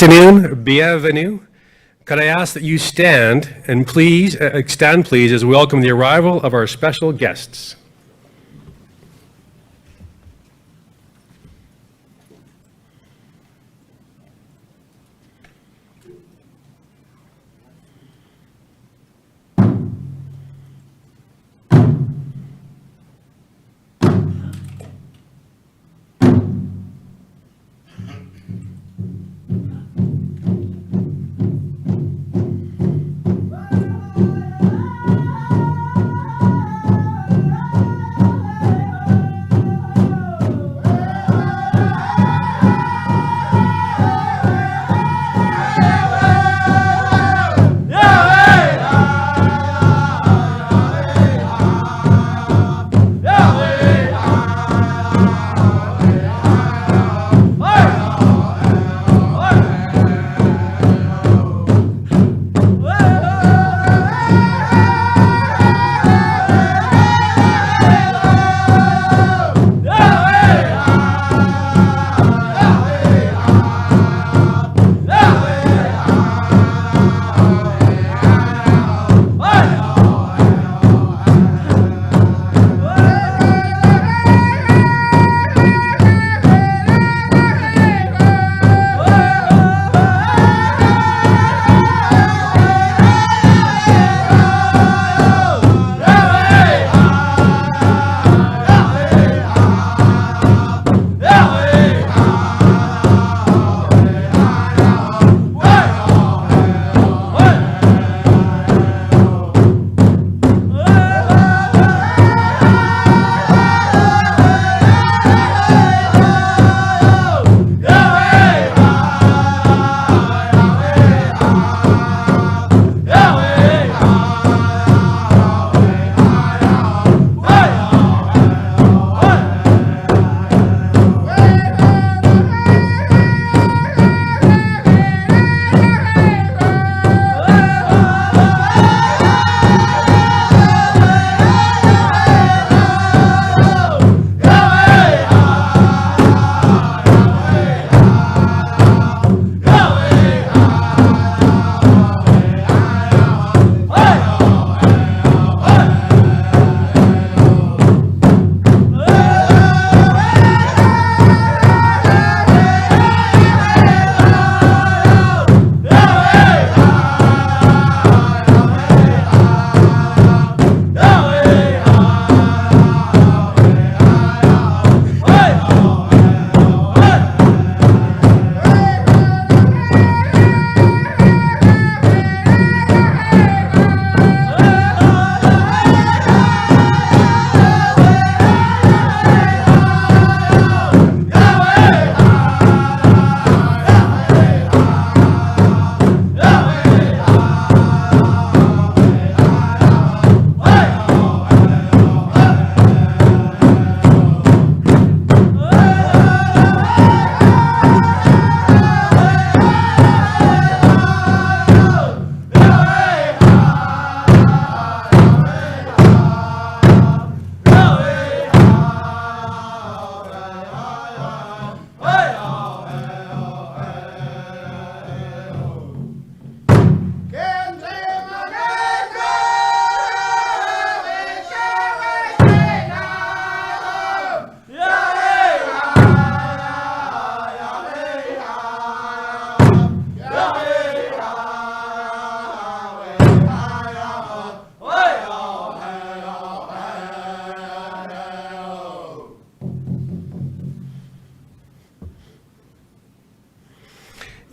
afternoon, bienvenue. Could I ask that you stand and please, as we welcome the arrival of our special guests.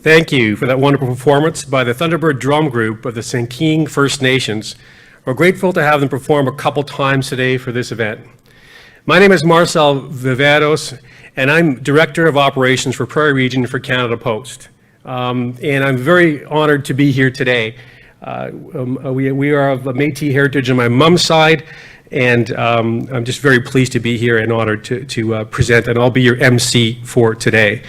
Thank you for that wonderful performance by the Thunderbird Drum Group of the Sanking First Nations. We're grateful to have them perform a couple times today for this event. My name is Marcel Viveros, and I'm Director of Operations for Prairie Region for Canada Post. And I'm very honored to be here today. We are of Métis heritage on my mom's side, and I'm just very pleased to be here and honored to present, and I'll be your MC for today.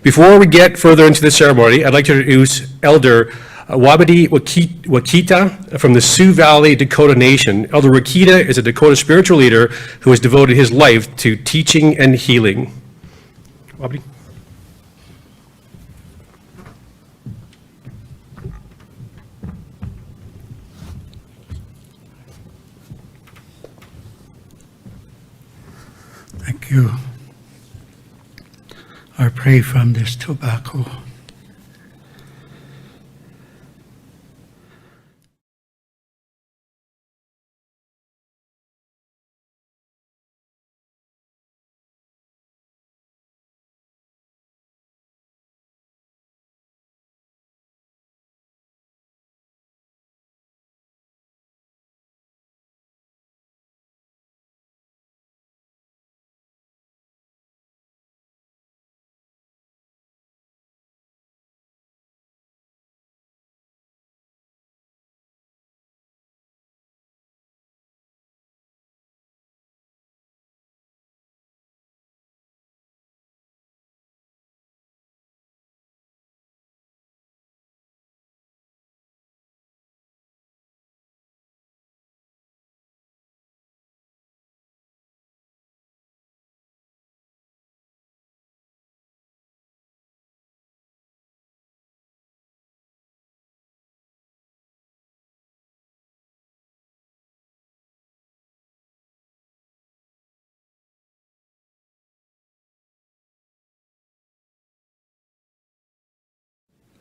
Before we get further into the ceremony, I'd like to introduce Elder Wabadi Wakita from the Sioux Valley Dakota Nation. Elder Wakita is a Dakota spiritual leader who has devoted his life to teaching and healing. Wabadi. Thank you. I pray from this tobacco.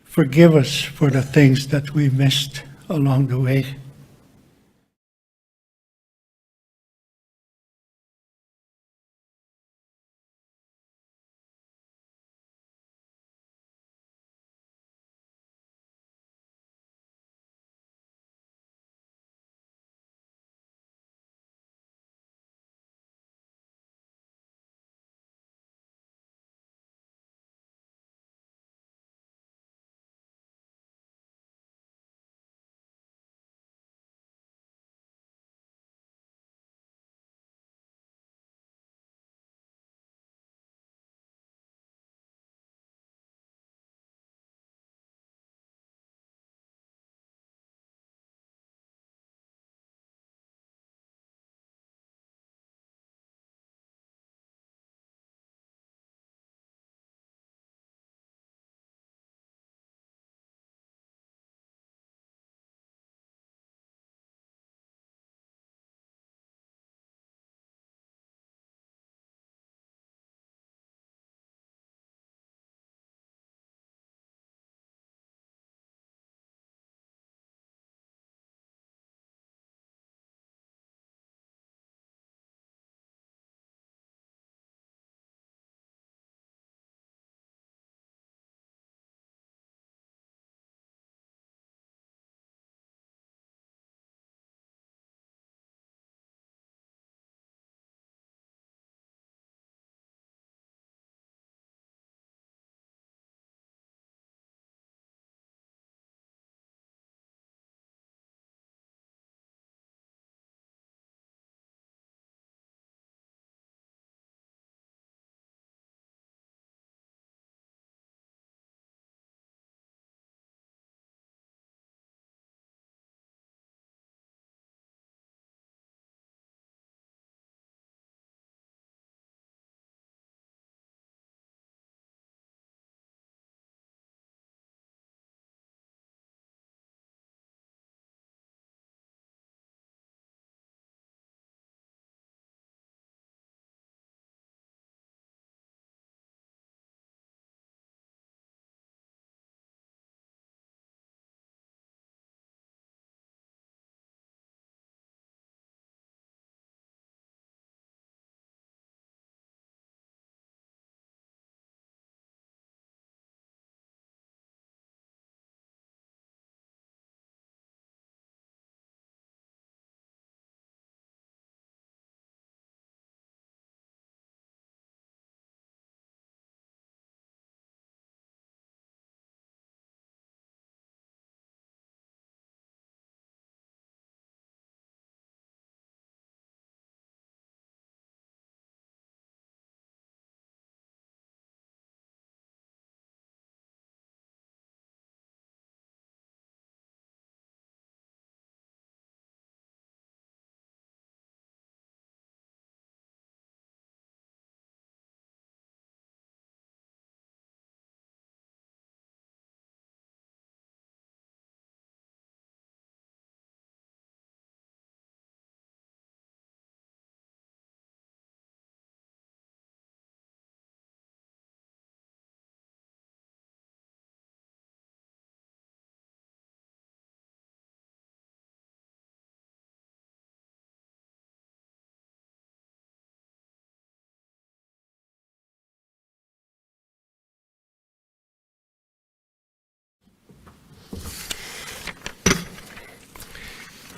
Forgive us for the things that we missed along the way.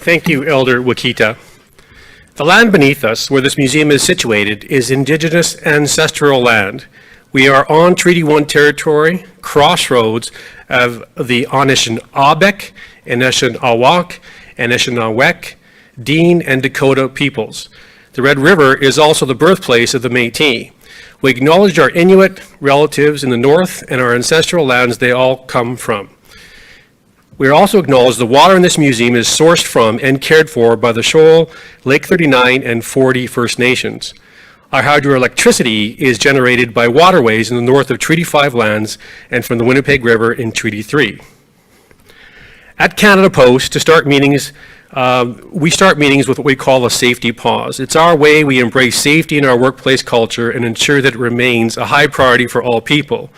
Thank you, Elder Wakita. The land beneath us, where this museum is situated, is Indigenous ancestral land. We are on Treaty 1 territory, crossroads of the Anishinaabe, Anishinaabe, Anishinaabe, Dean, and Dakota peoples. The Red River is also the birthplace of the Métis. We acknowledge our Inuit relatives in the north and our ancestral lands they all come from. We also acknowledge the water in this museum is sourced from and cared for by the Shoal, Lake 39, and 40 First Nations. Our hydroelectricity is generated by waterways in the north of Treaty 5 lands and from the Winnipeg River in Treaty 3. At Canada Post, to start meetings, we start meetings with what we call a safety pause. It's our way we embrace safety in our workplace culture and ensure that it remains a high priority for all people.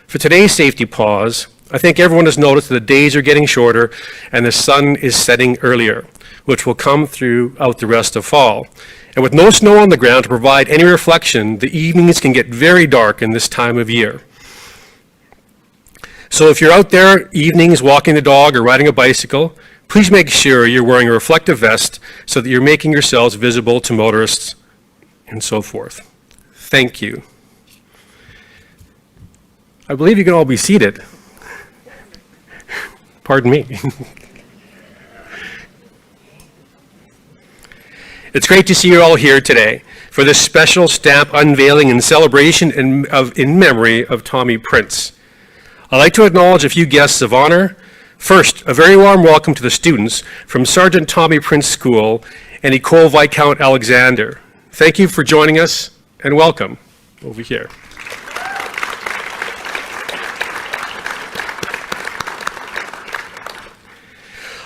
For today's safety pause, I think everyone has noticed that the days are getting shorter and the sun is setting earlier, which will come throughout the rest of fall. And with no snow on the ground to provide any reflection, the evenings can get very dark in this time of year. So if you're out there evenings walking the dog or riding a bicycle, please make sure you're wearing a reflective vest so that you're making yourselves visible to motorists and so forth. Thank you. I believe you can all be seated. Pardon me. It's great to see you all here today for this special stamp unveiling and celebration in memory of Tommy Prince. I'd like to acknowledge a few guests of honor. First, a very warm welcome to the students from Sergeant Tommy Prince School and Ecole Viscount Alexander. Thank you for joining us and welcome over here.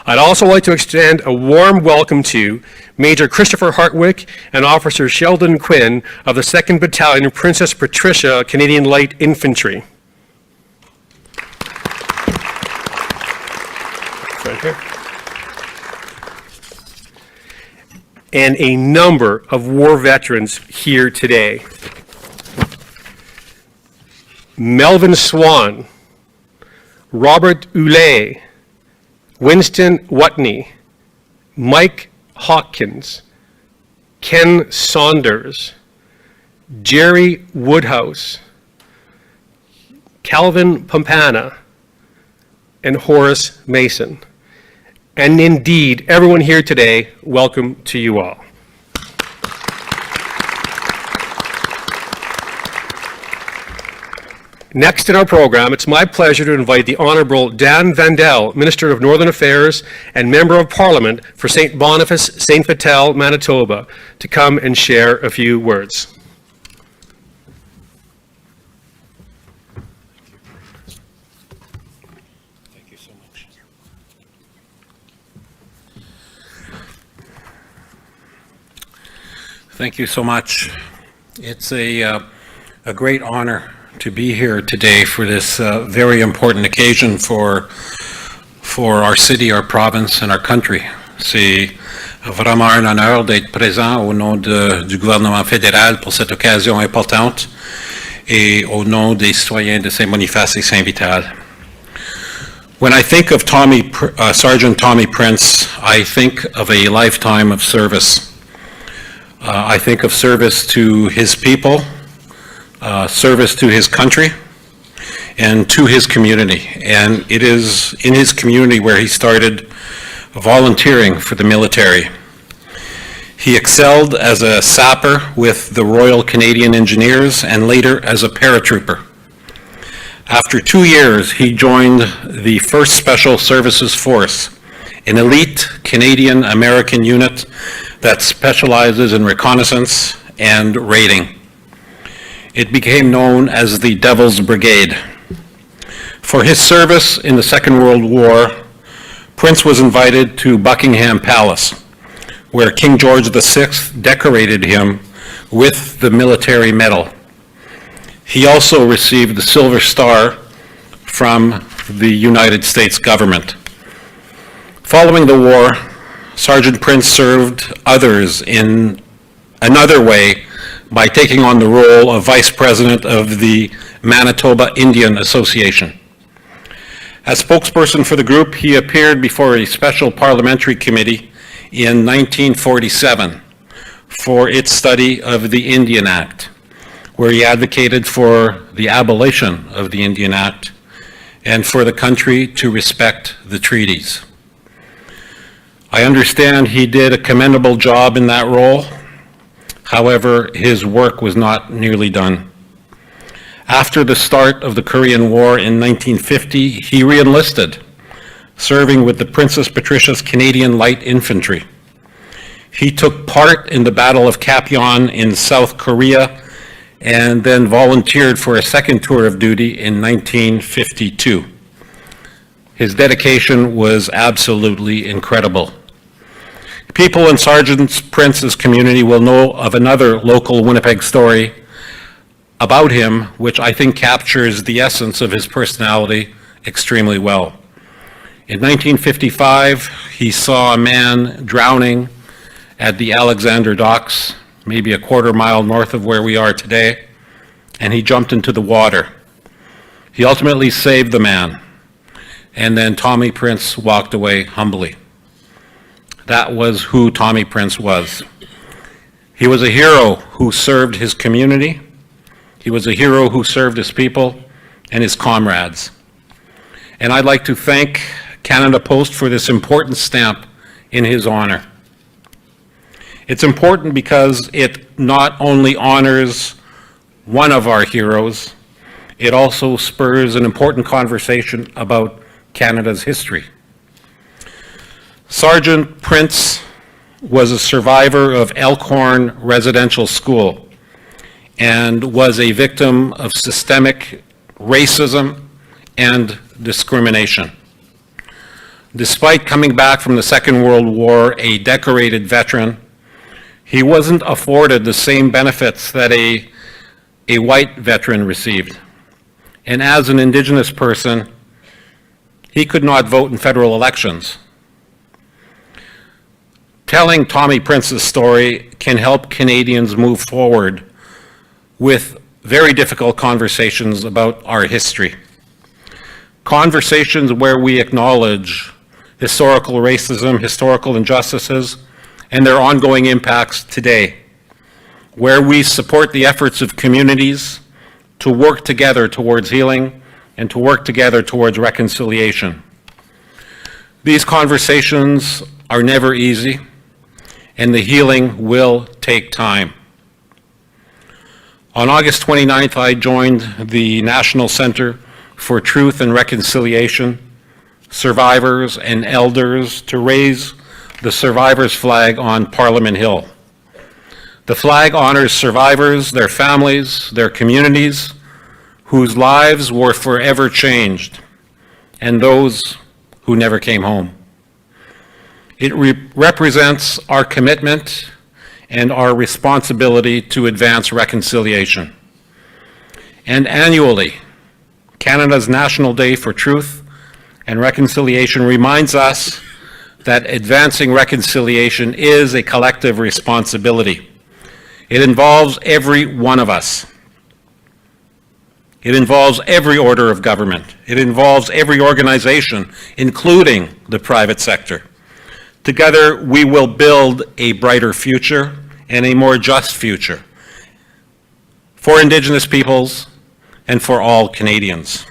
I'd also like to extend a warm welcome to Major Christopher Hartwick and Officer Sheldon Quinn of the 2nd Battalion Princess Patricia Canadian Light Infantry. Right here. And a number of war veterans here today. Melvin Swan, Robert Oulet, Winston Watney, Mike Hawkins, Ken Saunders, Jerry Woodhouse, Calvin Pampana, and Horace Mason. And indeed, everyone here today, welcome to you all. Next in our program, it's my pleasure to invite the Honourable Dan Vandal, Minister of Northern Affairs and Member of Parliament for St. Boniface, St. Vital, Manitoba, to come and share a few words. Thank you so much. Thank you so much. It's a great honor to be here today for this very important occasion for our city, our province, and our country. C'est vraiment un honneur d'être présent au nom du gouvernement fédéral pour cette occasion importante et au nom des citoyens de Saint-Boniface et Saint-Vital. When I think of Sergeant Tommy Prince, I think of a lifetime of service. I think of service to his people, service to his country, and to his community. And it is in his community where he started volunteering for the military. He excelled as a sapper with the Royal Canadian Engineers and later as a paratrooper. After 2 years, he joined the 1st Special Services Force, an elite Canadian-American unit that specializes in reconnaissance and raiding. It became known as the Devil's Brigade. For his service in the Second World War, Prince was invited to Buckingham Palace, where King George VI decorated him with the military medal. He also received the Silver Star from the United States government. Following the war, Sergeant Prince served others in another way by taking on the role of Vice President of the Manitoba Indian Association. As spokesperson for the group, he appeared before a special parliamentary committee in 1947 for its study of the Indian Act, where he advocated for the abolition of the Indian Act and for the country to respect the treaties. I understand he did a commendable job in that role. However, his work was not nearly done. After the start of the Korean War in 1950, he re-enlisted, serving with the Princess Patricia's Canadian Light Infantry. He took part in the Battle of Kapyon in South Korea and then volunteered for a second tour of duty in 1952. His dedication was absolutely incredible. People in Sergeant Prince's community will know of another local Winnipeg story about him, which I think captures the essence of his personality extremely well. In 1955, he saw a man drowning at the Alexander Docks, maybe a quarter mile north of where we are today, and he jumped into the water. He ultimately saved the man, and then Tommy Prince walked away humbly. That was who Tommy Prince was. He was a hero who served his community. He was a hero who served his people and his comrades. And I'd like to thank Canada Post for this important stamp in his honor. It's important because it not only honors one of our heroes, it also spurs an important conversation about Canada's history. Sergeant Prince was a survivor of Elkhorn Residential School and was a victim of systemic racism and discrimination. Despite coming back from the Second World War a decorated veteran, he wasn't afforded the same benefits that a white veteran received. And as an Indigenous person, he could not vote in federal elections. Telling Tommy Prince's story can help Canadians move forward with very difficult conversations about our history. Conversations where we acknowledge historical racism, historical injustices, and their ongoing impacts today, where we support the efforts of communities to work together towards healing and to work together towards reconciliation. These conversations are never easy, and the healing will take time. On August 29th, I joined the National Center for Truth and Reconciliation, survivors and elders to raise the survivors' flag on Parliament Hill. The flag honors survivors, their families, their communities, whose lives were forever changed, and those who never came home. It represents our commitment and our responsibility to advance reconciliation. And annually, Canada's National Day for Truth and Reconciliation reminds us that advancing reconciliation is a collective responsibility. It involves every one of us. It involves every order of government. It involves every organization, including the private sector. Together, we will build a brighter future and a more just future for Indigenous peoples and for all Canadians.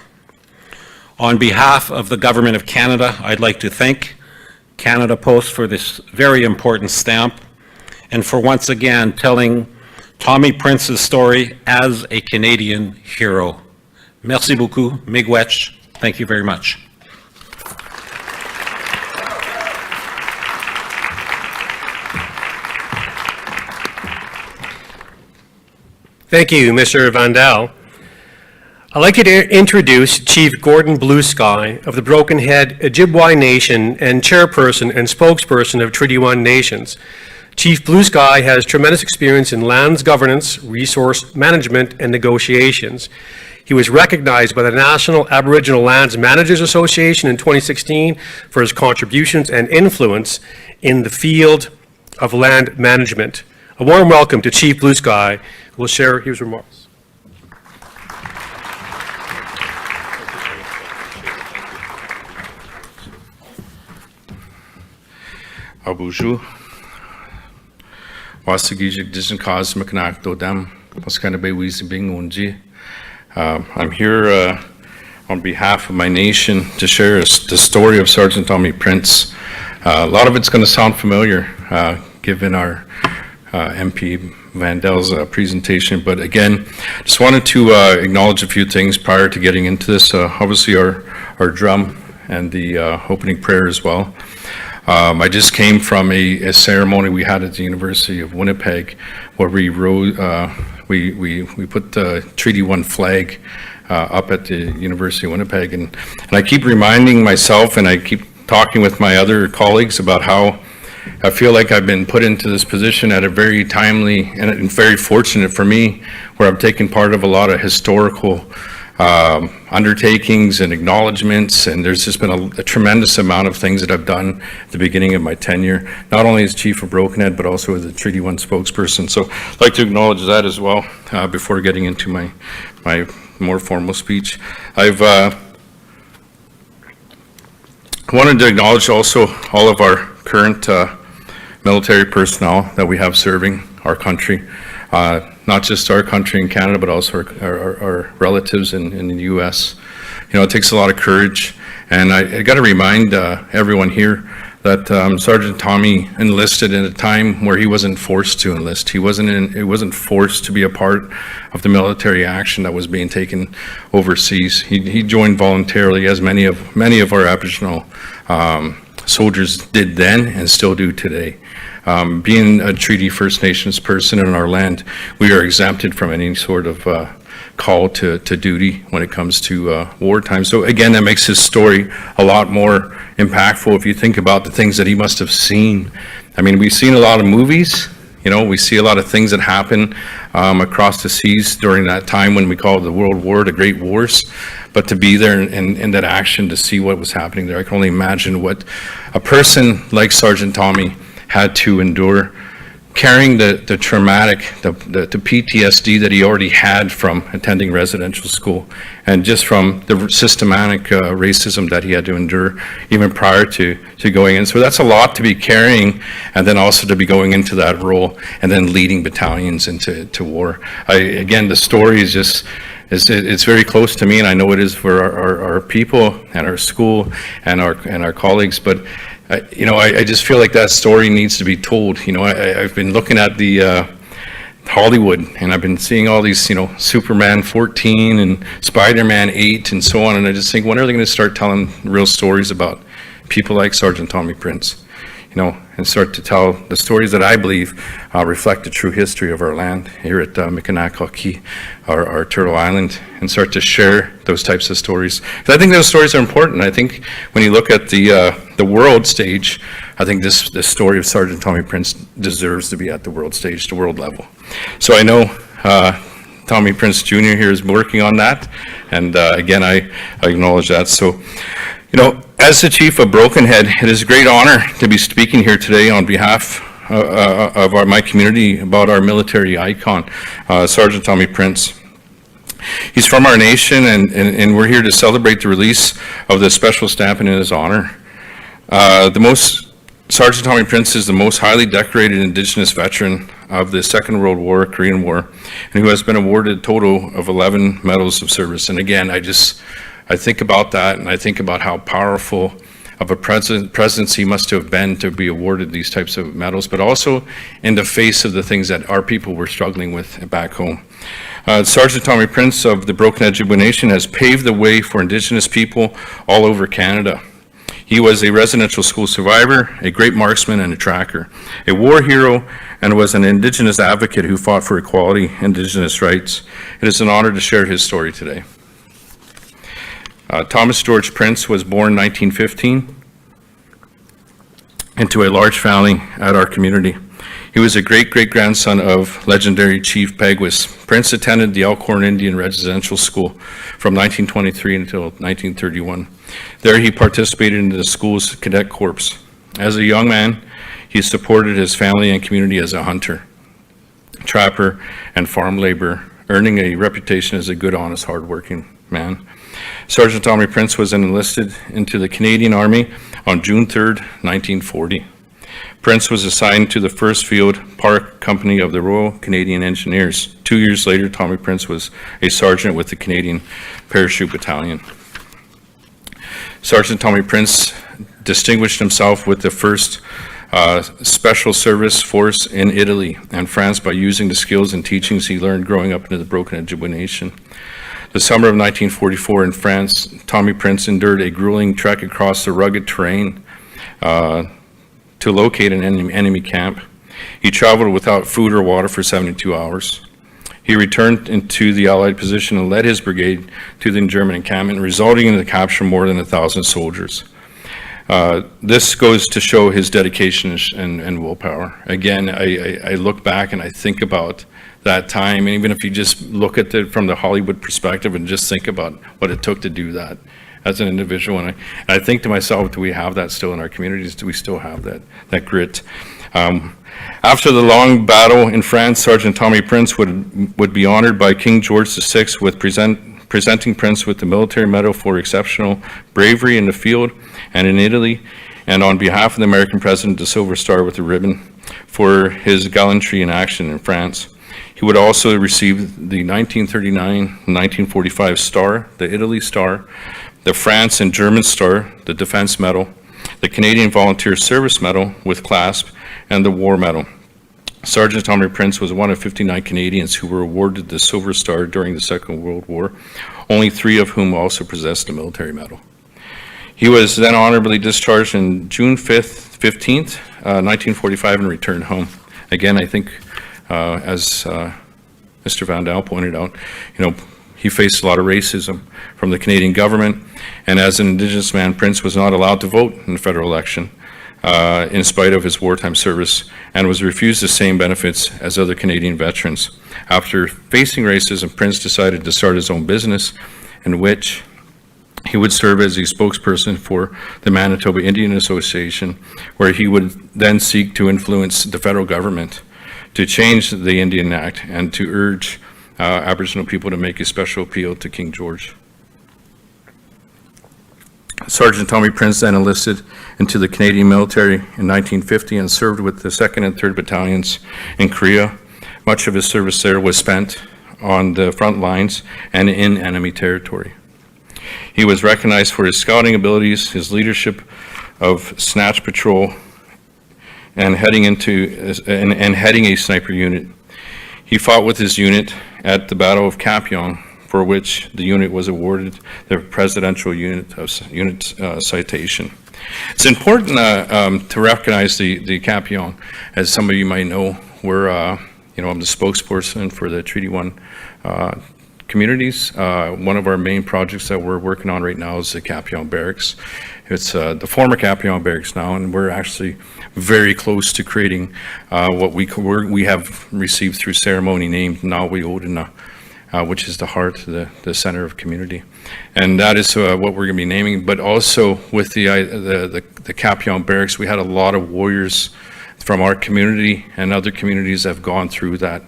On behalf of the Government of Canada, I'd like to thank Canada Post for this very important stamp and for once again telling Tommy Prince's story as a Canadian hero. Merci beaucoup, miigwech. Thank you very much. Thank you, Mr. Vandal. I'd like to introduce Chief Gordon Bluesky of the Broken Head Ojibwe Nation and chairperson and spokesperson of Treaty 1 Nations. Chief Bluesky has tremendous experience in lands governance, resource management, and negotiations. He was recognized by the National Aboriginal Lands Managers Association in 2016 for his contributions and influence in the field of land management. A warm welcome to Chief Bluesky, who will share his remarks. Abuju, Wasagijik Dishin Kaz Makanak Dodam, Waskanabe Wizibing Unji. I'm here on behalf of my nation to share the story of Sergeant Tommy Prince. A lot of it's going to sound familiar given our MP Vandal's presentation, but again, just wanted to acknowledge a few things prior to getting into this. Obviously our drum and the opening prayer as well. I just came from a ceremony we had at the University of Winnipeg where we wrote, we put the Treaty 1 flag up at the University of Winnipeg, and I keep reminding myself and I keep talking with my other colleagues about how I feel like I've been put into this position at a very timely and very fortunate for me, where I'm taking part of a lot of historical undertakings and acknowledgements, and there's just been a tremendous amount of things that I've done at the beginning of my tenure, not only as Chief of Brokenhead, but also as a Treaty 1 spokesperson. So I'd like to acknowledge that as well before getting into my more formal speech. I've wanted to acknowledge also all of our current military personnel that we have serving our country, not just our country in Canada, but also our relatives in the U.S. You know, it takes a lot of courage, and I got to remind everyone here that Sergeant Tommy enlisted in a time where he wasn't forced to enlist. He wasn't forced to be a part of the military action that was being taken overseas. He joined voluntarily, as many of our Aboriginal soldiers did then and still do today. Being a Treaty First Nations person in our land, we are exempted from any sort of call to duty when it comes to wartime. So again, that makes his story a lot more impactful if you think about the things that he must have seen. I mean, we've seen a lot of movies, you know, we see a lot of things that happen across the seas during that time when we call it the World War, the Great Wars. But to be there in that action, to see what was happening there, I can only imagine what a person like Sergeant Tommy had to endure, carrying the traumatic, the PTSD that he already had from attending residential school, and just from the systematic racism that he had to endure even prior to going in. So that's a lot to be carrying, and then also to be going into that role and then leading battalions into war. Again, the story is just, it's very close to me, and I know it is for our people and our school and our colleagues, but you know, I just feel like that story needs to be told. You know, I've been looking at the Hollywood, and I've been seeing all these, you know, Superman 14 and Spider-Man 8 and so on, and I just think, when are they going to start telling real stories about people like Sergeant Tommy Prince? You know, and start to tell the stories that I believe reflect the true history of our land here at Mikanakaki, our Turtle Island, and start to share those types of stories. Because I think those stories are important. I think when you look at the world stage, I think this story of Sergeant Tommy Prince deserves to be at the world stage, the world level. So I know Tommy Prince Jr. here is working on that, and again, I acknowledge that. So, you know, as the Chief of Brokenhead, it is a great honor to be speaking here today on behalf of my community about our military icon, Sergeant Tommy Prince. He's from our nation, and we're here to celebrate the release of the special stamping in his honor. Sergeant Tommy Prince is the most highly decorated Indigenous veteran of the Second World War, Korean War, and who has been awarded a total of 11 medals of service. And again, I think about that, and I think about how powerful of a presence he must have been to be awarded these types of medals, but also in the face of the things that our people were struggling with back home. Sergeant Tommy Prince of the Broken Ojibwe Nation has paved the way for Indigenous people all over Canada. He was a residential school survivor, a great marksman and a tracker, a war hero, and was an Indigenous advocate who fought for equality and Indigenous rights. It is an honor to share his story today. Thomas George Prince was born in 1915 into a large family at our community. He was a great-great-grandson of legendary Chief Peguis. Prince attended the Elkhorn Indian Residential School from 1923 until 1931. There he participated in the school's cadet corps. As a young man, he supported his family and community as a hunter, trapper, and farm laborer, earning a reputation as a good, honest, hard-working man. Sergeant Tommy Prince was enlisted into the Canadian Army on June 3rd, 1940. Prince was assigned to the 1st Field Park Company of the Royal Canadian Engineers. 2 years later, Tommy Prince was a sergeant with the Canadian Parachute Battalion. Sergeant Tommy Prince distinguished himself with the 1st Special Service Force in Italy and France by using the skills and teachings he learned growing up into the Broken Ojibwe Nation. The summer of 1944 in France, Tommy Prince endured a grueling trek across the rugged terrain to locate an enemy camp. He traveled without food or water for 72 hours. He returned into the Allied position and led his brigade to the German encampment, resulting in the capture of more than 1,000 soldiers. This goes to show his dedication and willpower. Again, I look back and I think about that time, and even if you just look at it from the Hollywood perspective and just think about what it took to do that as an individual, and I think to myself, do we have that still in our communities? Do we still have that grit? After the long battle in France, Sergeant Tommy Prince would be honored by King George VI with presenting Prince with the Military Medal for exceptional bravery in the field and in Italy, and on behalf of the American President, the Silver Star with a ribbon for his gallantry in action in France. He would also receive the 1939-1945 Star, the Italy Star, the France and German Star, the Defense Medal, the Canadian Volunteer Service Medal with clasp, and the War Medal. Sergeant Tommy Prince was one of 59 Canadians who were awarded the Silver Star during the Second World War, only 3 of whom also possessed a military medal. He was then honorably discharged on June 15th, 1945, and returned home. Again, I think, as Mr. Vandal pointed out, he faced a lot of racism from the Canadian government, and as an Indigenous man, Prince was not allowed to vote in the federal election in spite of his wartime service, and was refused the same benefits as other Canadian veterans. After facing racism, Prince decided to start his own business in which he would serve as the spokesperson for the Manitoba Indian Association, where he would then seek to influence the federal government to change the Indian Act and to urge Aboriginal people to make a special appeal to King George. Sergeant Tommy Prince then enlisted into the Canadian military in 1950 and served with the 2nd and 3rd Battalions in Korea. Much of his service there was spent on the front lines and in enemy territory. He was recognized for his scouting abilities, his leadership of Snatch Patrol, and heading a sniper unit. He fought with his unit at the Battle of Kapyong, for which the unit was awarded the Presidential Unit Citation. It's important to recognize the Kapyong. As some of you might know, I'm the spokesperson for the Treaty 1 communities. One of our main projects that we're working on right now is the Kapyong Barracks. It's the former Kapyong Barracks now, and we're actually very close to creating what we have received through ceremony named Nawi Odina, which is the heart, the center of community. And that is what we're going to be naming. But also with the Kapyong Barracks, we had a lot of warriors from our community and other communities that have gone through that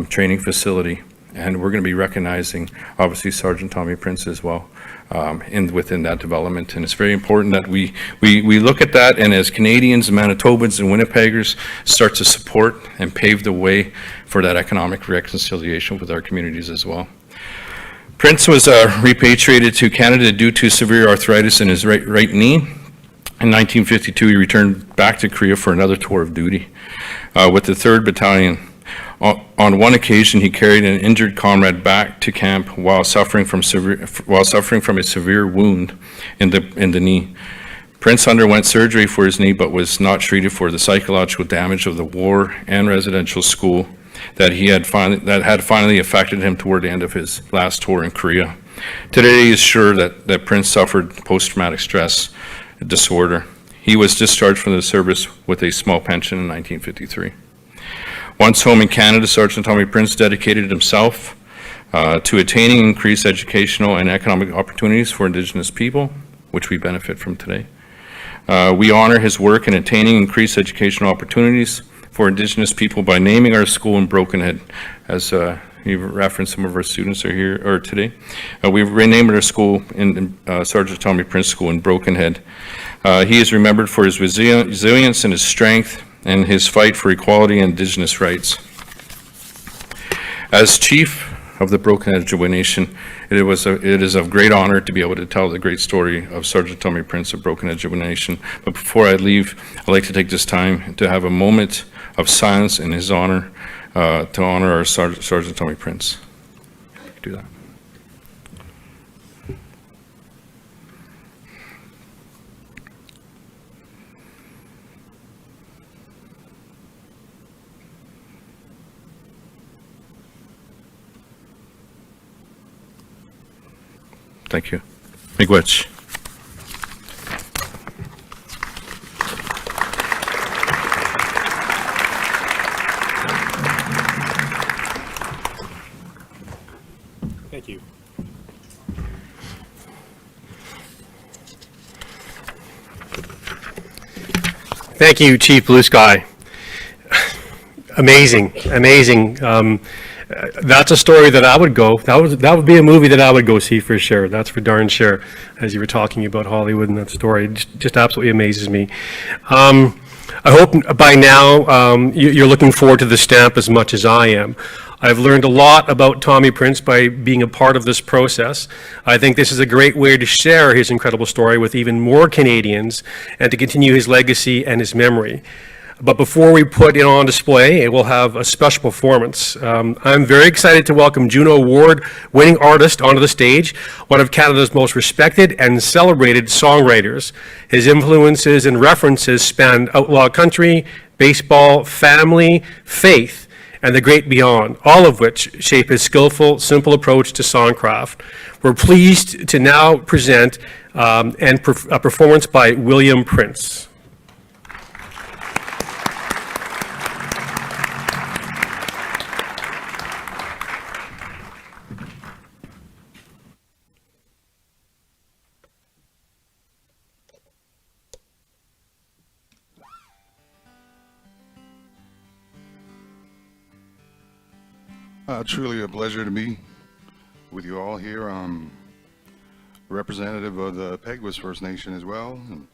training facility. And we're going to be recognizing, obviously, Sergeant Tommy Prince as well within that development. And it's very important that we look at that, and as Canadians, Manitobans, and Winnipeggers start to support and pave the way for that economic reconciliation with our communities as well. Prince was repatriated to Canada due to severe arthritis in his right knee. In 1952, he returned back to Korea for another tour of duty with the 3rd Battalion. On one occasion, he carried an injured comrade back to camp while suffering from a severe wound in the knee. Prince underwent surgery for his knee, but was not treated for the psychological damage of the war and residential school that had finally affected him toward the end of his last tour in Korea. Today, he is sure that Prince suffered post-traumatic stress disorder. He was discharged from the service with a small pension in 1953. Once home in Canada, Sergeant Tommy Prince dedicated himself to attaining increased educational and economic opportunities for Indigenous people, which we benefit from today. We honor his work in attaining increased educational opportunities for Indigenous people by naming our school in Brokenhead, as you referenced. Some of our students are here today. We've renamed our school in Sergeant Tommy Prince School in Brokenhead. He is remembered for his resilience and his strength and his fight for equality and Indigenous rights. As Chief of the Broken Ojibwe Nation, it is of great honor to be able to tell the great story of Sergeant Tommy Prince of Broken Ojibwe Nation. But before I leave, I'd like to take this time to have a moment of silence in his honor, to honor our Sergeant Tommy Prince. Do that. Thank you. Miigwech. Thank you. Thank you, Chief Blue Sky. Amazing, amazing. That's a story that I would go. That would be a movie that I would go see for sure. That's for darn sure. As you were talking about Hollywood and that story, just absolutely amazes me. I hope by now you're looking forward to the stamp as much as I am. I've learned a lot about Tommy Prince by being a part of this process. I think this is a great way to share his incredible story with even more Canadians and to continue his legacy and his memory. But before we put it on display, it will have a special performance. I'm very excited to welcome Juno Award-winning artist onto the stage, one of Canada's most respected and celebrated songwriters. His influences and references span outlaw country, baseball, family, faith, and the great beyond, all of which shape his skillful, simple approach to songcraft. We're pleased to now present a performance by William Prince. Truly a pleasure to be with you all here. I'm a representative of the Peguis First Nation as well. And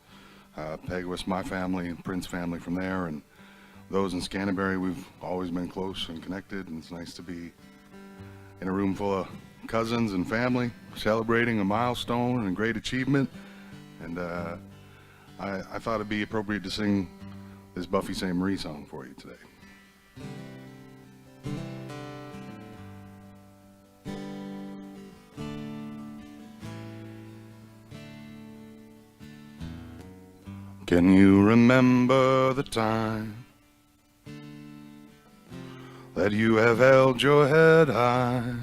Peguis, my family, Prince family from there, and those in Scanterbury, we've always been close and connected, and it's nice to be in a room full of cousins and family celebrating a milestone and a great achievement. And I thought it'd be appropriate to sing this Buffy St. Marie song for you today. Can you remember the time that you have held your head high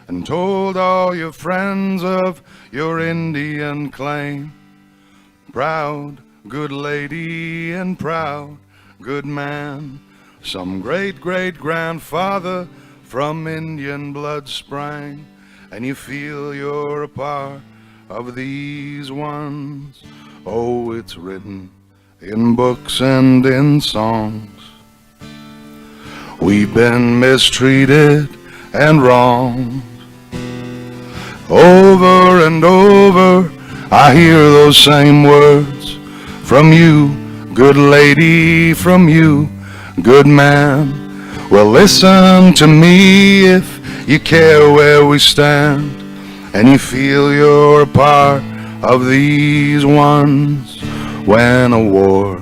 and told all your friends of your Indian claim? Proud, good lady, and proud, good man, some great-great-grandfather from Indian blood sprang, and you feel you're a part of these ones. Oh, it's written in books and in songs. We've been mistreated and wronged. Over and over I hear those same words from you, good lady, from you, good man. Well, listen to me if you care where we stand and you feel you're a part of these ones. When a war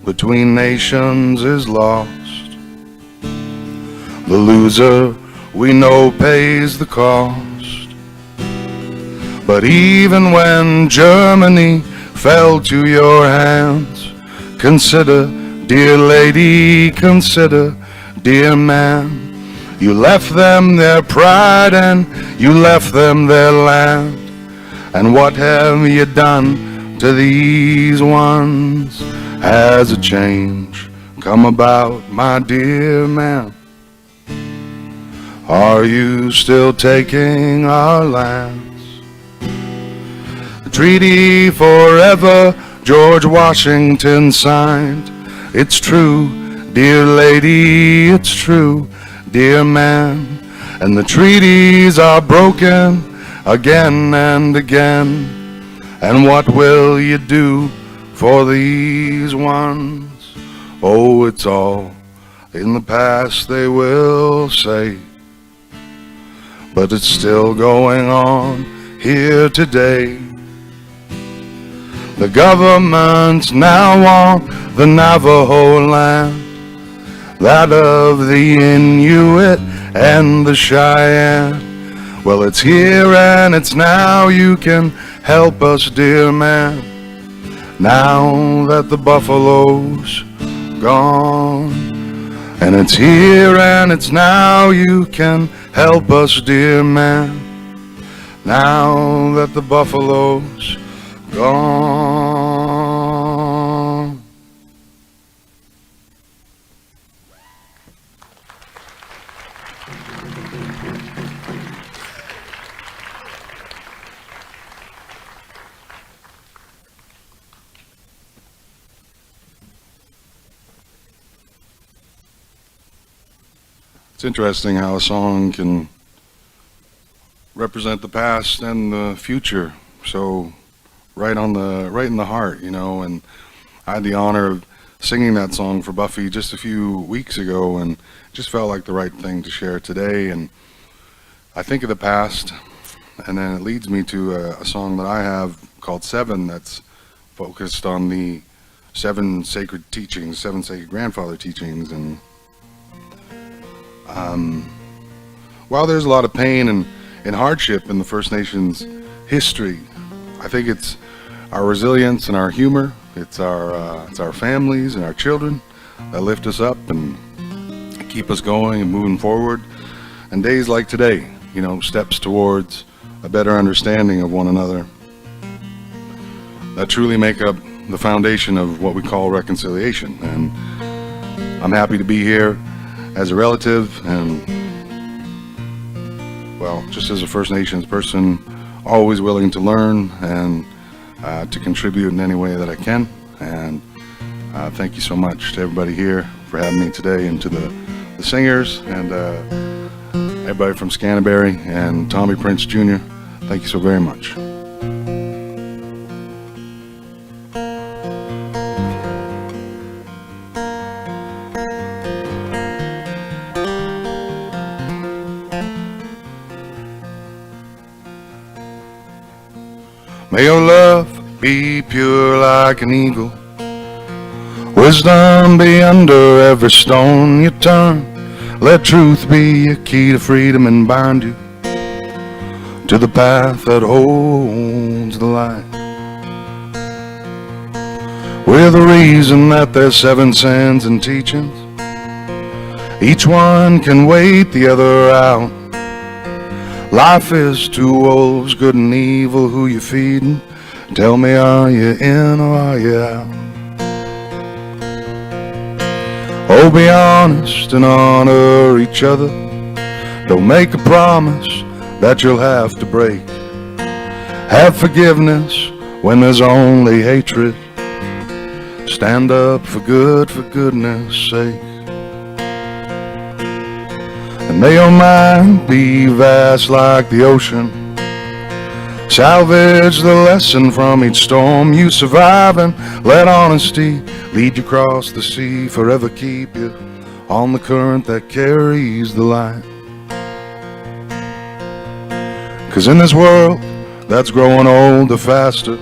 between nations is lost, the loser we know pays the cost. But even when Germany fell to your hands, consider, dear lady, consider, dear man, you left them their pride and you left them their land. And what have you done to these ones? Has a change come about, my dear man? Are you still taking our lands? The treaty forever George Washington signed. It's true, dear lady, it's true, dear man. And the treaties are broken again and again, And what will you do for these ones? Oh, it's all in the past, they will say, but it's still going on here today. The government's now on the Navajo land, that of the Inuit and the Cheyenne. Well, it's here and it's now, you can help us, dear man, now that the buffalo's gone. And it's here and it's now, you can help us, dear man, now that the buffalo's gone. It's interesting how a song can represent the past and the future, so right in the heart, you know. And I had the honor of singing that song for Buffy just a few weeks ago, and just felt like the right thing to share today. And I think of the past, and then it leads me to a song that I have called Seven, that's focused on the 7 sacred teachings, 7 sacred grandfather teachings. And while there's a lot of pain and hardship in the First Nations history, I think it's our resilience and our humor, it's our families and our children that lift us up and keep us going and moving forward. And days like today, you know, steps towards a better understanding of one another that truly make up the foundation of what we call reconciliation. And I'm happy to be here as a relative, and well, just as a First Nations person, always willing to learn and to contribute in any way that I can. And thank you so much to everybody here for having me today, and to the singers and everybody from Scanterbury and Tommy Prince Jr. Thank you so very much. May your love be pure like an eagle, wisdom be under every stone you turn. Let truth be a key to freedom and bind you to the path that holds the light. We're the reason that there's 7 sins and teachings. Each one can wait the other out. Life is 2 wolves, good and evil, who you feeding? Tell me, are you in or are you out? Oh, be honest and honor each other. Don't make a promise that you'll have to break. Have forgiveness when there's only hatred. Stand up for good, for goodness sake. And may your mind be vast like the ocean. Salvage the lesson from each storm you survive, and let honesty lead you across the sea. Forever keep you on the current that carries the light. 'Cause in this world that's growing older faster,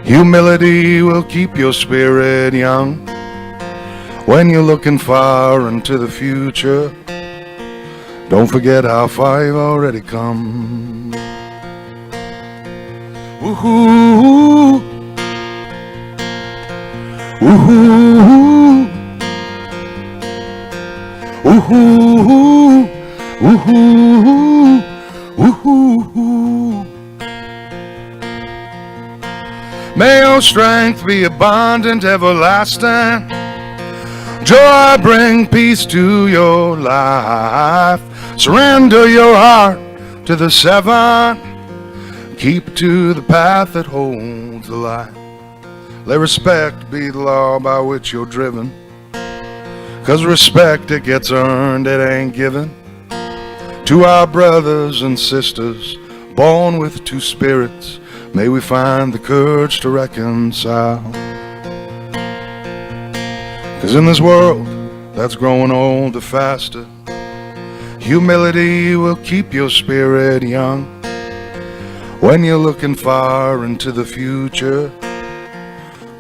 humility will keep your spirit young. When you're looking far into the future, don't forget how far you've already come. Woohoo! Woohoo! Woohoo! Woohoo! Woohoo! May your strength be abundant, everlasting. Joy bring peace to your life. Surrender your heart to the 7. Keep to the path that holds the light. Let respect be the law by which you're driven. 'Cause respect, it gets earned, it ain't given. To our brothers and sisters, born with 2 spirits, May we find the courage to reconcile. 'Cause in this world that's growing older faster, humility will keep your spirit young. When you're looking far into the future,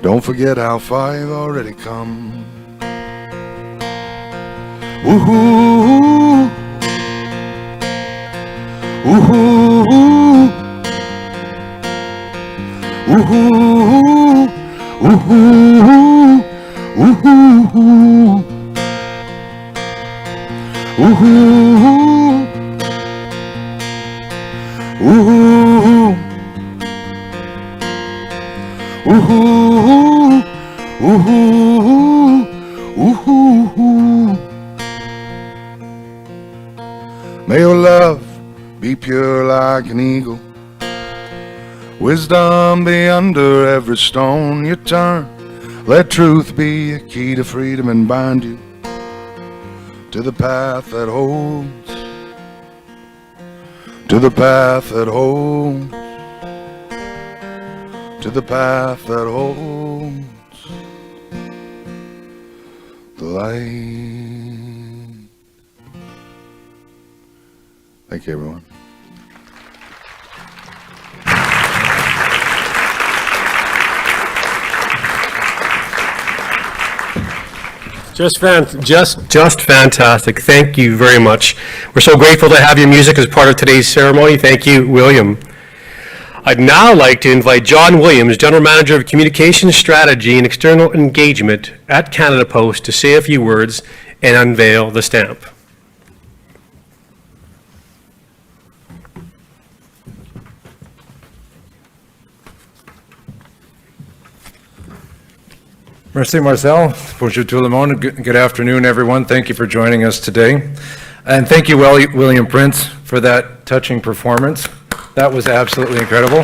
don't forget how far you've already come. Woo-hoo, woo-hoo, woo-hoo, woo-hoo, woo-hoo, woo-hoo, woo-hoo, woo-hoo, woo-hoo, woo-hoo. May your love be pure like an eagle, wisdom be under every stone you turn. Let truth be a key to freedom and bind you to the path that holds, to the path that holds, to the path that holds the light. Thank you, everyone. Just fantastic. Thank you very much. We're so grateful to have your music as part of today's ceremony. Thank you, William. I'd now like to invite John Williams, General Manager of Communications Strategy and External Engagement at Canada Post, to say a few words and unveil the stamp. Merci Marcel. Bonjour tout le monde. Good afternoon, everyone. Thank you for joining us today. And thank you, William Prince, for that touching performance. That was absolutely incredible.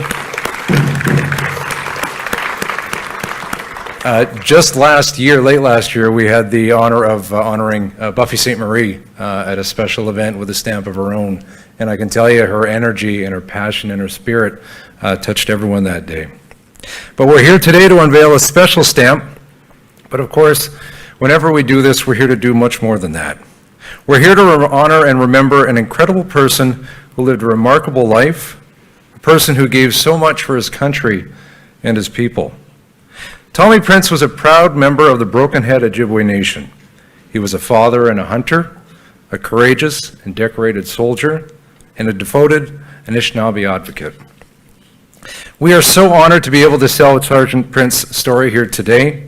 Just late last year, we had the honor of honoring Buffy St. Marie at a special event with a stamp of her own. And I can tell you her energy and her passion and her spirit touched everyone that day. But we're here today to unveil a special stamp. But of course, whenever we do this, we're here to do much more than that. We're here to honor and remember an incredible person who lived a remarkable life, a person who gave so much for his country and his people. Tommy Prince was a proud member of the Broken Head Ojibwe Nation. He was a father and a hunter, a courageous and decorated soldier, and a devoted Anishinaabe advocate. We are so honored to be able to tell Sergeant Prince's story here today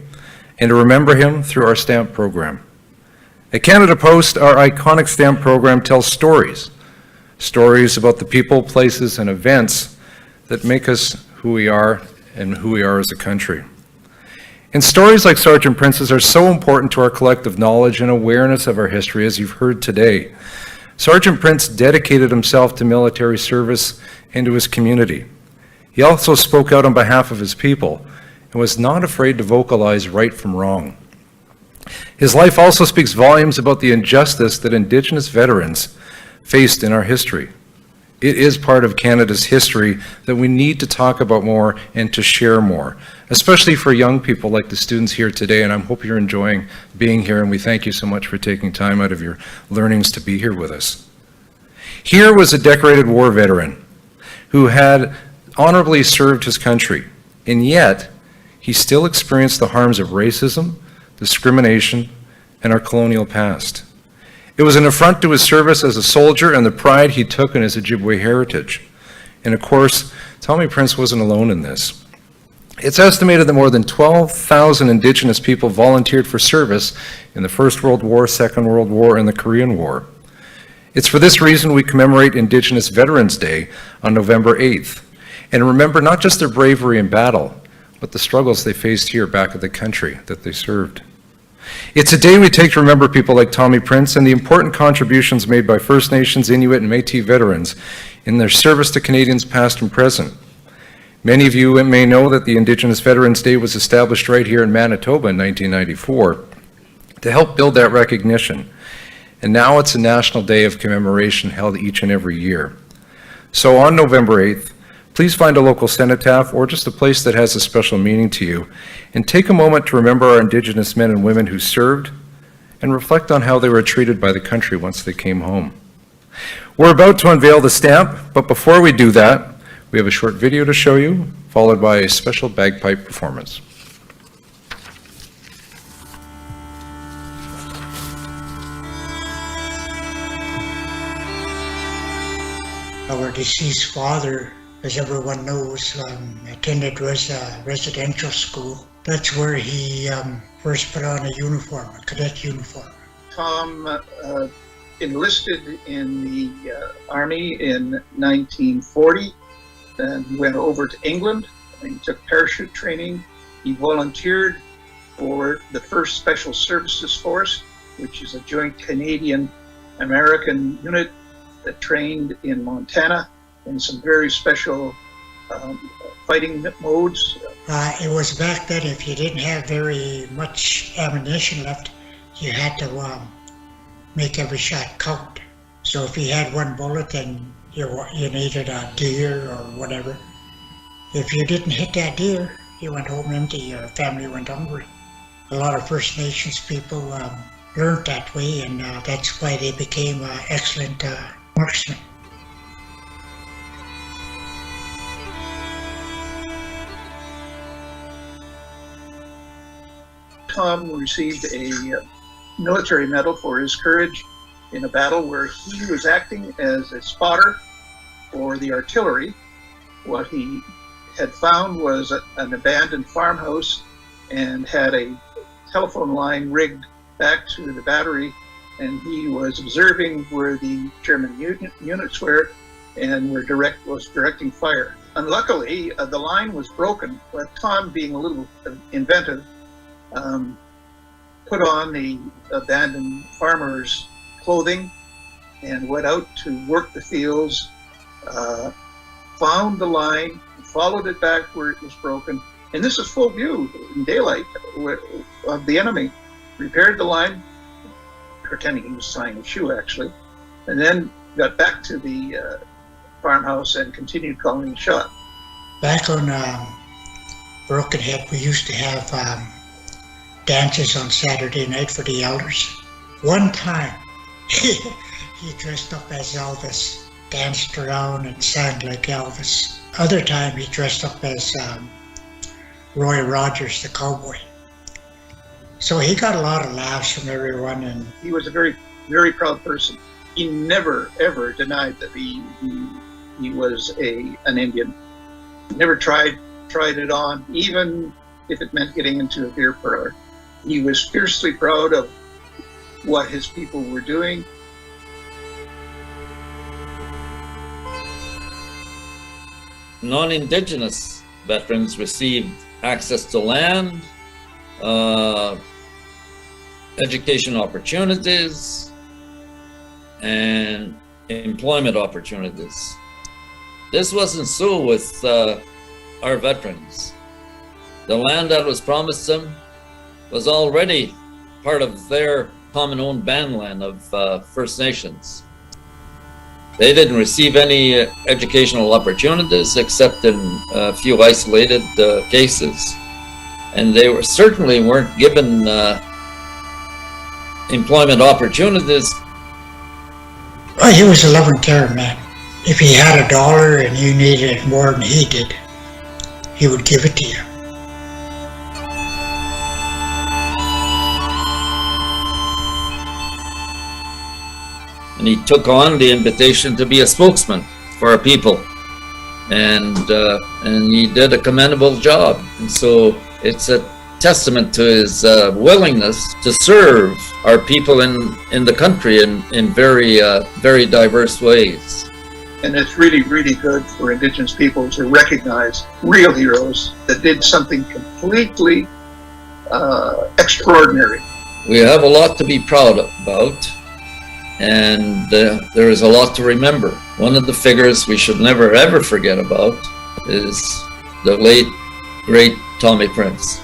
and to remember him through our stamp program. At Canada Post, our iconic stamp program tells stories about the people, places, and events that make us who we are and who we are as a country. And stories like Sergeant Prince's are so important to our collective knowledge and awareness of our history, as you've heard today. Sergeant Prince dedicated himself to military service and to his community. He also spoke out on behalf of his people and was not afraid to vocalize right from wrong. His life also speaks volumes about the injustice that Indigenous veterans faced in our history. It is part of Canada's history that we need to talk about more and to share more, especially for young people like the students here today, and I hope you're enjoying being here, and we thank you so much for taking time out of your learnings to be here with us. Here was a decorated war veteran who had honorably served his country, and yet he still experienced the harms of racism, discrimination, and our colonial past. It was an affront to his service as a soldier and the pride he took in his Ojibwe heritage. And of course, Tommy Prince wasn't alone in this. It's estimated that more than 12,000 Indigenous people volunteered for service in the First World War, Second World War, and the Korean War. It's for this reason we commemorate Indigenous Veterans Day on November 8th, and remember not just their bravery in battle, but the struggles they faced here back in the country that they served. It's a day we take to remember people like Tommy Prince and the important contributions made by First Nations, Inuit, and Métis veterans in their service to Canadians past and present. Many of you may know that the Indigenous Veterans Day was established right here in Manitoba in 1994 to help build that recognition. And now it's a national day of commemoration held each and every year. So on November 8th, please find a local cenotaph or just a place that has a special meaning to you, and take a moment to remember our Indigenous men and women who served and reflect on how they were treated by the country once they came home. We're about to unveil the stamp, but before we do that, we have a short video to show you, followed by a special bagpipe performance. Our deceased father, as everyone knows, attended a residential school. That's where he first put on a uniform, a cadet uniform. Tom enlisted in the Army in 1940 and went over to England and he took parachute training. He volunteered for the 1st Special Services Force, which is a joint Canadian-American unit that trained in Montana in some very special fighting modes. It was back then, if you didn't have very much ammunition left, you had to make every shot count. So if you had one bullet, then you needed a deer or whatever. If you didn't hit that deer, you went home empty, your family went hungry. A lot of First Nations people learned that way, and that's why they became excellent marksmen. Tom received a military medal for his courage in a battle where he was acting as a spotter for the artillery. What he had found was an abandoned farmhouse and had a telephone line rigged back to the battery, and he was observing where the German units were and was directing fire. Unluckily, the line was broken, but Tom, being a little inventive, put on the abandoned farmer's clothing and went out to work the fields, found the line, followed it back where it was broken, and this is full view in daylight of the enemy. Repaired the line, pretending he was tying a shoe actually, and then got back to the farmhouse and continued calling the shot. Back on Broken Head, we used to have dances on Saturday night for the elders. One time, he dressed up as Elvis, danced around and sang like Elvis. Other time, he dressed up as Roy Rogers, the cowboy. So he got a lot of laughs from everyone, and he was a very, very proud person. He never, ever denied that he was an Indian. He never tried it on, even if it meant getting into a beer parlor. He was fiercely proud of what his people were doing. Non-Indigenous veterans received access to land, education opportunities, and employment opportunities. This wasn't so with our veterans. The land that was promised them was already part of their common owned bandland of First Nations. They didn't receive any educational opportunities except in a few isolated cases. And they certainly weren't given employment opportunities. Well, he was a loving care man. If he had $1 and you needed it more than he did, he would give it to you. And he took on the invitation to be a spokesman for our people, and he did a commendable job. And so it's a testament to his willingness to serve our people in the country in very diverse ways. And it's really, really good for Indigenous people to recognize real heroes that did something completely extraordinary. We have a lot to be proud about, and there is a lot to remember. One of the figures we should never ever forget about is the late, great Tommy Prince.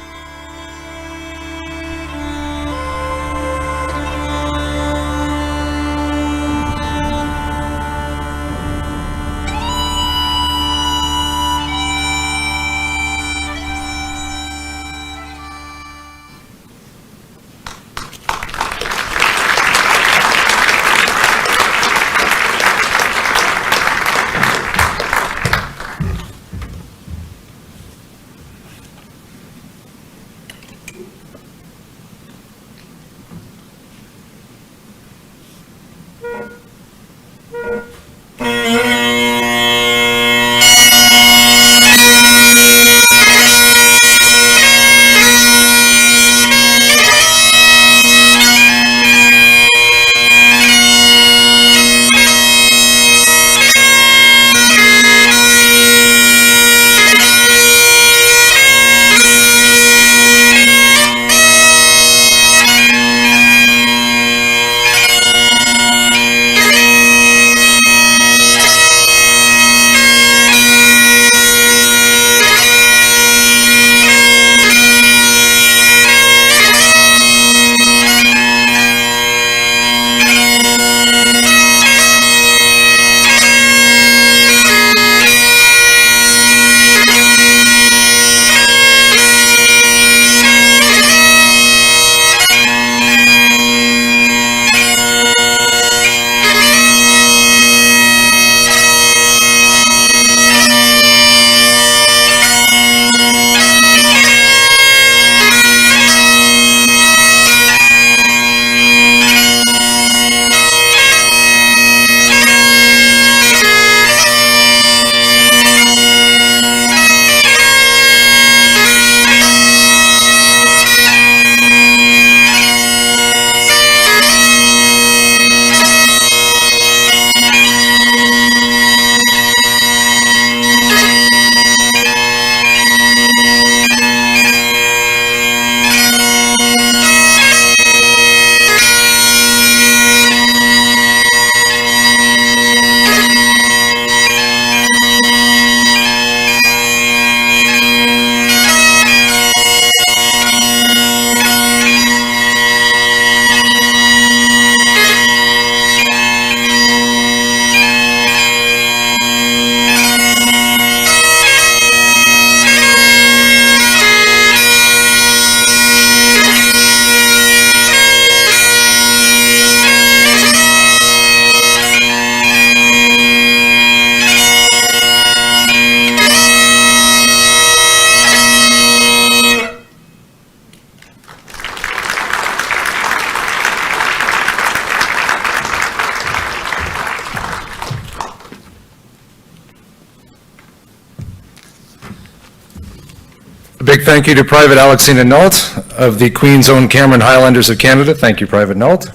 big thank you to Private Alexina Nault of the Queen's Own Cameron Highlanders of Canada. Thank you, Private Nault.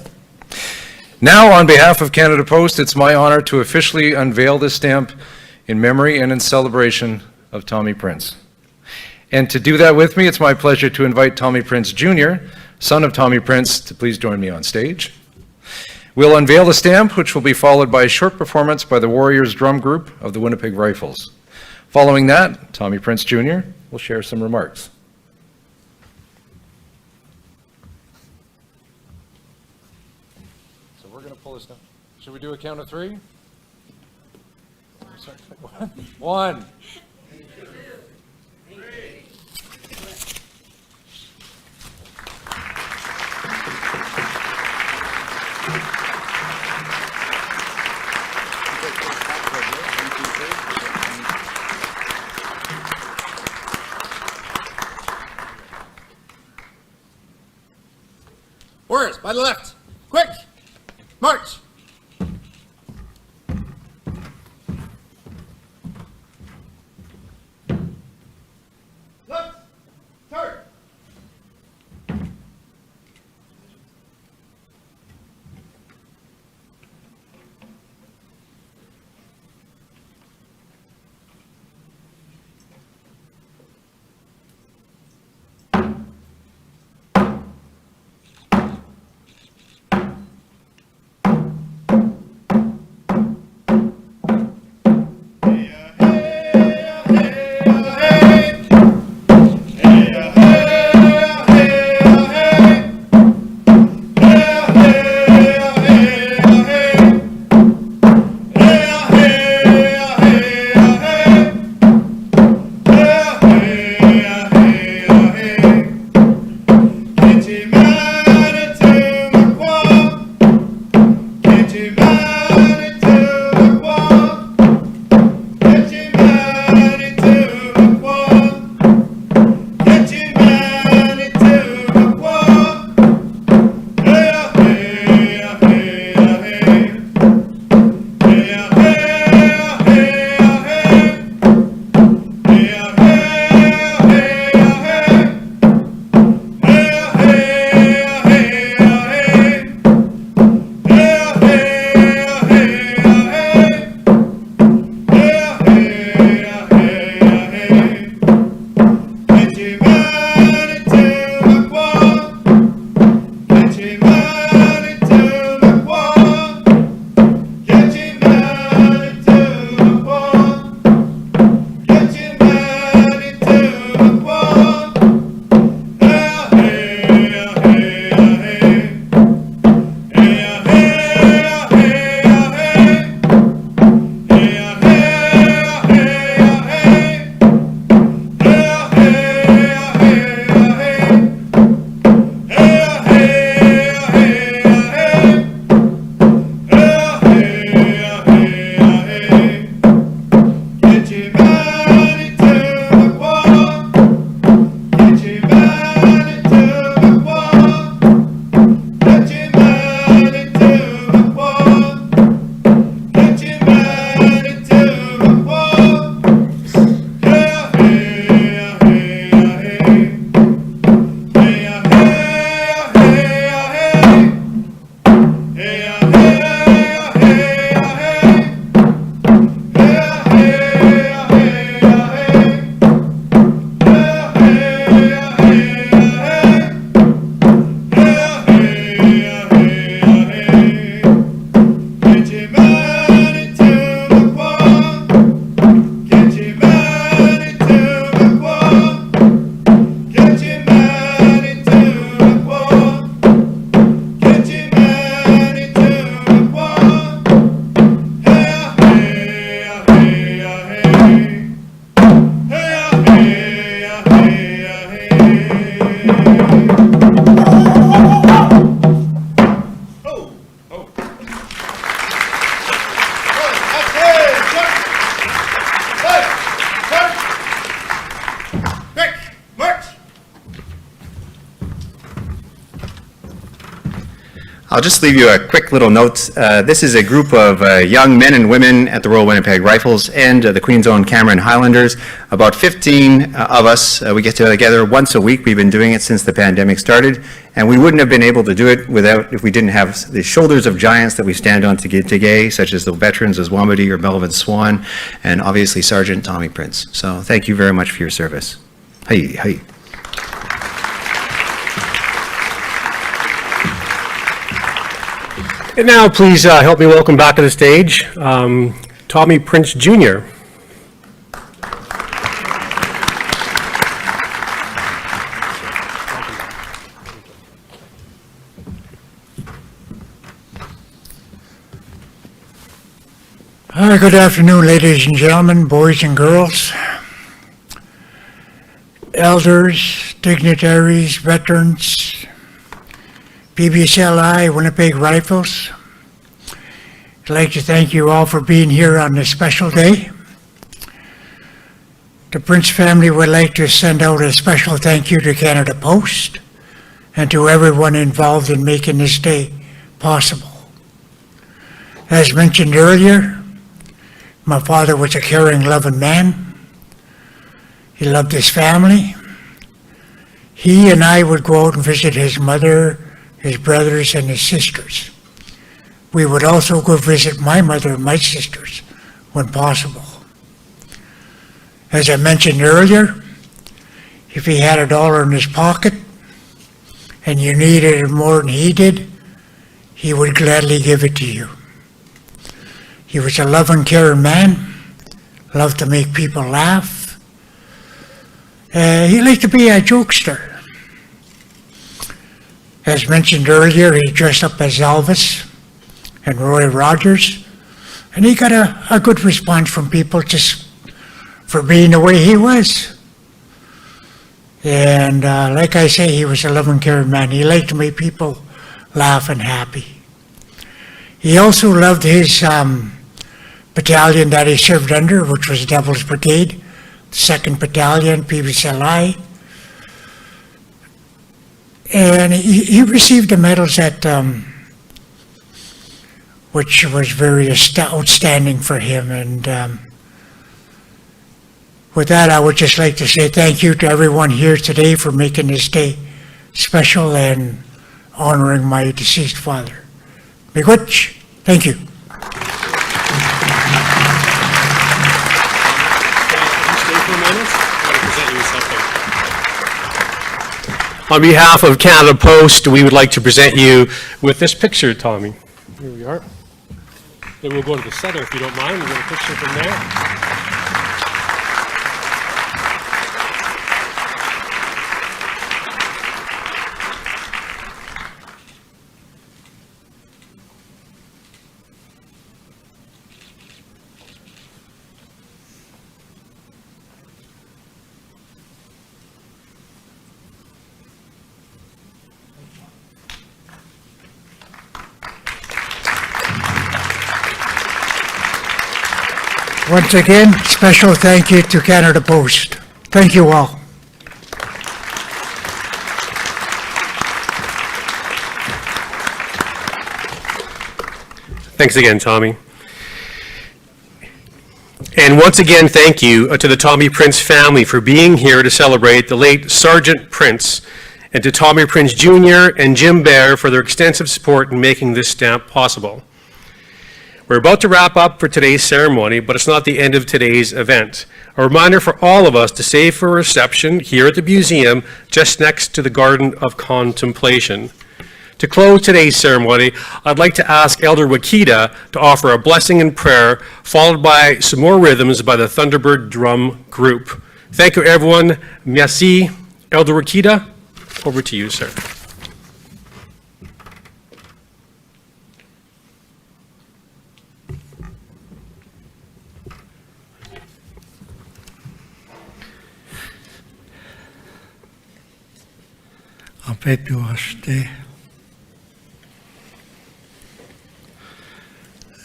Now, on behalf of Canada Post, it's my honor to officially unveil this stamp in memory and in celebration of Tommy Prince. And to do that with me, it's my pleasure to invite Tommy Prince Jr., son of Tommy Prince, to please join me on stage. We'll unveil the stamp, which will be followed by a short performance by the Warriors Drum Group of the Winnipeg Rifles. Following that, Tommy Prince Jr. will share some remarks. So we're going to pull this down. Should we do a count of three? One. Warriors, by the left. Quick! March! Left! Turn! I'll just leave you a quick little note. This is a group of young men and women at the Royal Winnipeg Rifles and the Queen's Own Cameron Highlanders. About 15 of us, we get together once a week. We've been doing it since the pandemic started, and we wouldn't have been able to do it if we didn't have the shoulders of giants that we stand on today, such as the veterans as Wamadi or Melvin Swan, and obviously Sergeant Tommy Prince. So thank you very much for your service. Hey, hey. And now, please help me welcome back to the stage Tommy Prince Jr. Good afternoon, ladies and gentlemen, boys and girls, elders, dignitaries, veterans, PBSLI, Winnipeg Rifles. I'd like to thank you all for being here on this special day. The Prince family would like to send out a special thank you to Canada Post and to everyone involved in making this day possible. As mentioned earlier, my father was a caring, loving man. He loved his family. He and I would go out and visit his mother, his brothers, and his sisters. We would also go visit my mother and my sisters when possible. As I mentioned earlier, if he had $1 in his pocket and you needed it more than he did, he would gladly give it to you. He was a loving, caring man, loved to make people laugh. He liked to be a jokester. As mentioned earlier, he dressed up as Elvis and Roy Rogers, and he got a good response from people just for being the way he was. And like I say, he was a loving, caring man. He liked to make people laugh and happy. He also loved his battalion that he served under, which was Devil's Brigade, 2nd Battalion, PBSLI. And he received the medals at, which was very outstanding for him. And with that, I would just like to say thank you to everyone here today for making this day special and honoring my deceased father. Miigwech, thank you. On behalf of Canada Post, we would like to present you with this picture, Tommy. Here we are. Then we'll go to the center if you don't mind. We'll get a picture from there. Once again, special thank you to Canada Post. Thank you all. Thanks again, Tommy. And once again, thank you to the Tommy Prince family for being here to celebrate the late Sergeant Prince, and to Tommy Prince Jr. and Jim Bear for their extensive support in making this stamp possible. We're about to wrap up for today's ceremony, but it's not the end of today's event. A reminder for all of us to save for a reception here at the museum, just next to the Garden of Contemplation. To close today's ceremony, I'd like to ask Elder Wakita to offer a blessing and prayer, followed by some more rhythms by the Thunderbird Drum Group. Thank you, everyone. Merci. Elder Wakita, over to you, sir.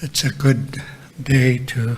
It's a good day to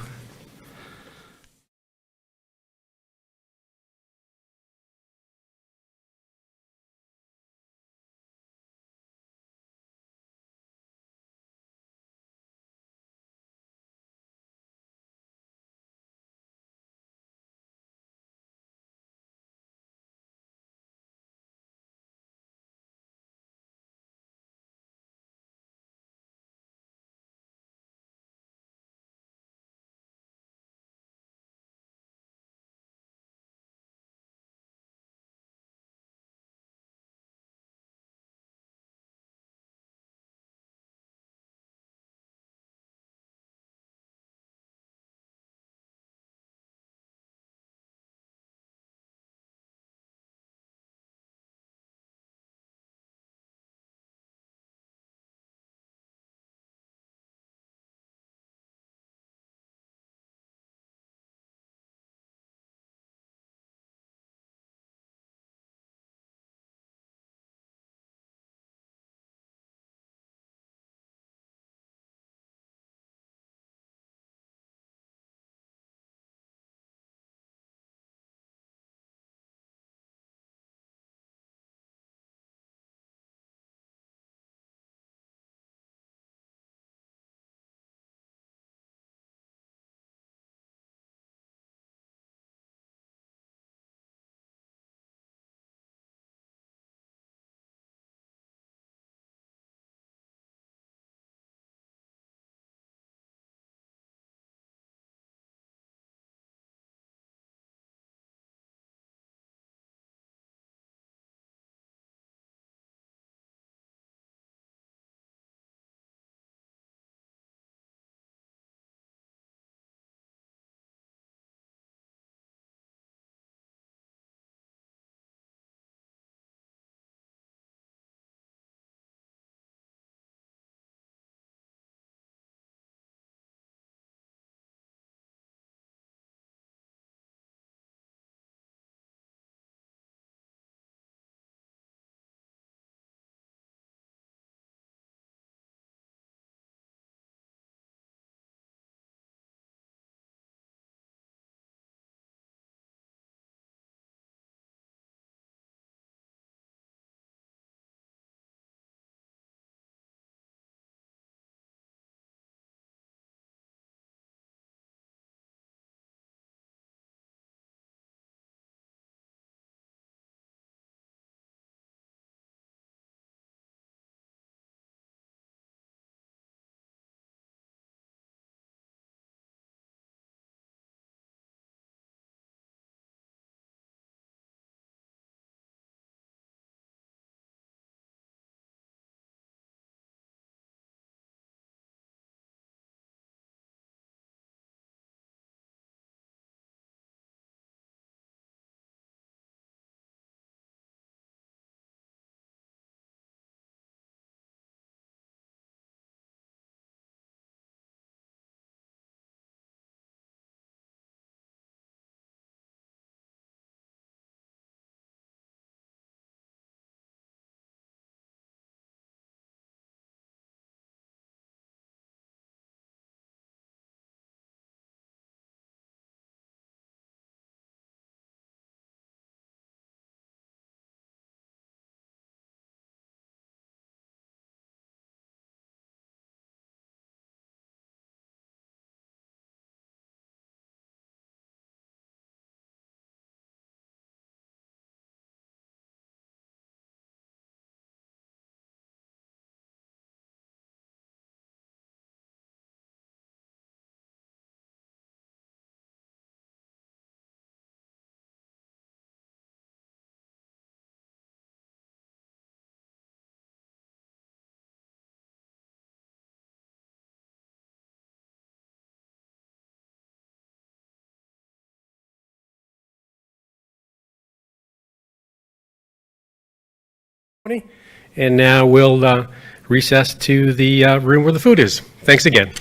And now we'll recess to the room where the food is. Thanks again.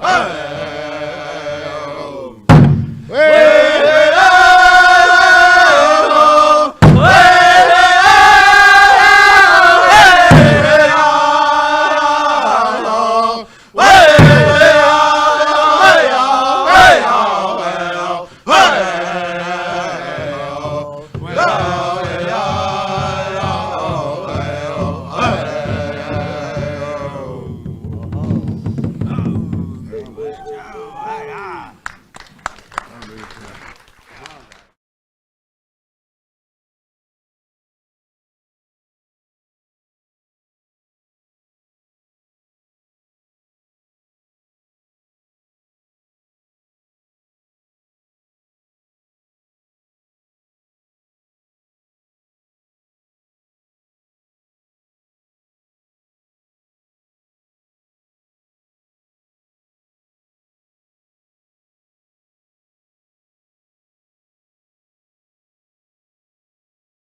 Hey!